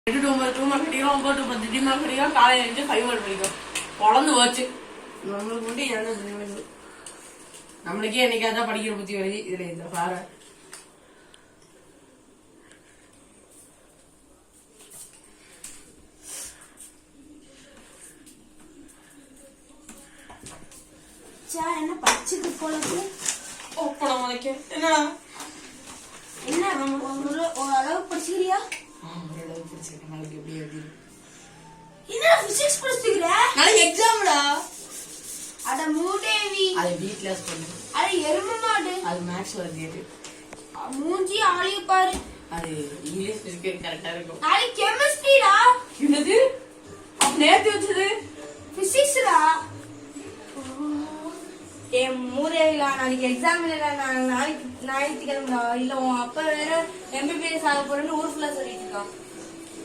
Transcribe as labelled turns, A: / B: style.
A: 8 to 9 படிக்கிறோம், 9 to 10 DMARC படிக்கிறோம், காலையில எழுந்து 5 hour படிக்கிறோம். குழந்து போச்சு நம்மளுக்கு மட்டும். என்ன நம்மளுக்கே என்னைக்காதான் படிக்கிற புத்தி வருது. இதுல இந்த பாரு
B: என்ன படிச்சுட்டு போல
A: ஒப்படம் உனக்கு என்னடா
B: என்ன ஓரளவு படிச்சுக்கிறியா?
A: ஓரளவு படிச்சிருக்கேன். நாளைக்கு எப்படி எழுதி
B: என்ன பிசிக்ஸ் படிச்சுக்கிற?
A: நாளைக்கு எக்ஸாம்டா.
B: அட மூதேவி,
A: அது வீட்ல பண்ணு.
B: அட எருமை மாடு,
A: அது மேத்ஸ் வருது.
B: மூஞ்சி ஆளிய பாரு.
A: அது இங்கிலீஷ் இருக்கு கரெக்டா இருக்கும்.
B: நாளைக்கு கெமிஸ்ட்ரிடா.
A: என்னது நேத்து வச்சது
B: பிசிக்ஸ்டா. என் மூதேவிலா நாளைக்கு எக்ஸாம் இல்ல. நாளைக்கு ஞாயிற்றுக்கிழமை இல்ல. உன் அப்பா வேற MBBS ஆக போறேன்னு ஊர் ஃபுல்லா சொல்லிட்டு இருக்கான்.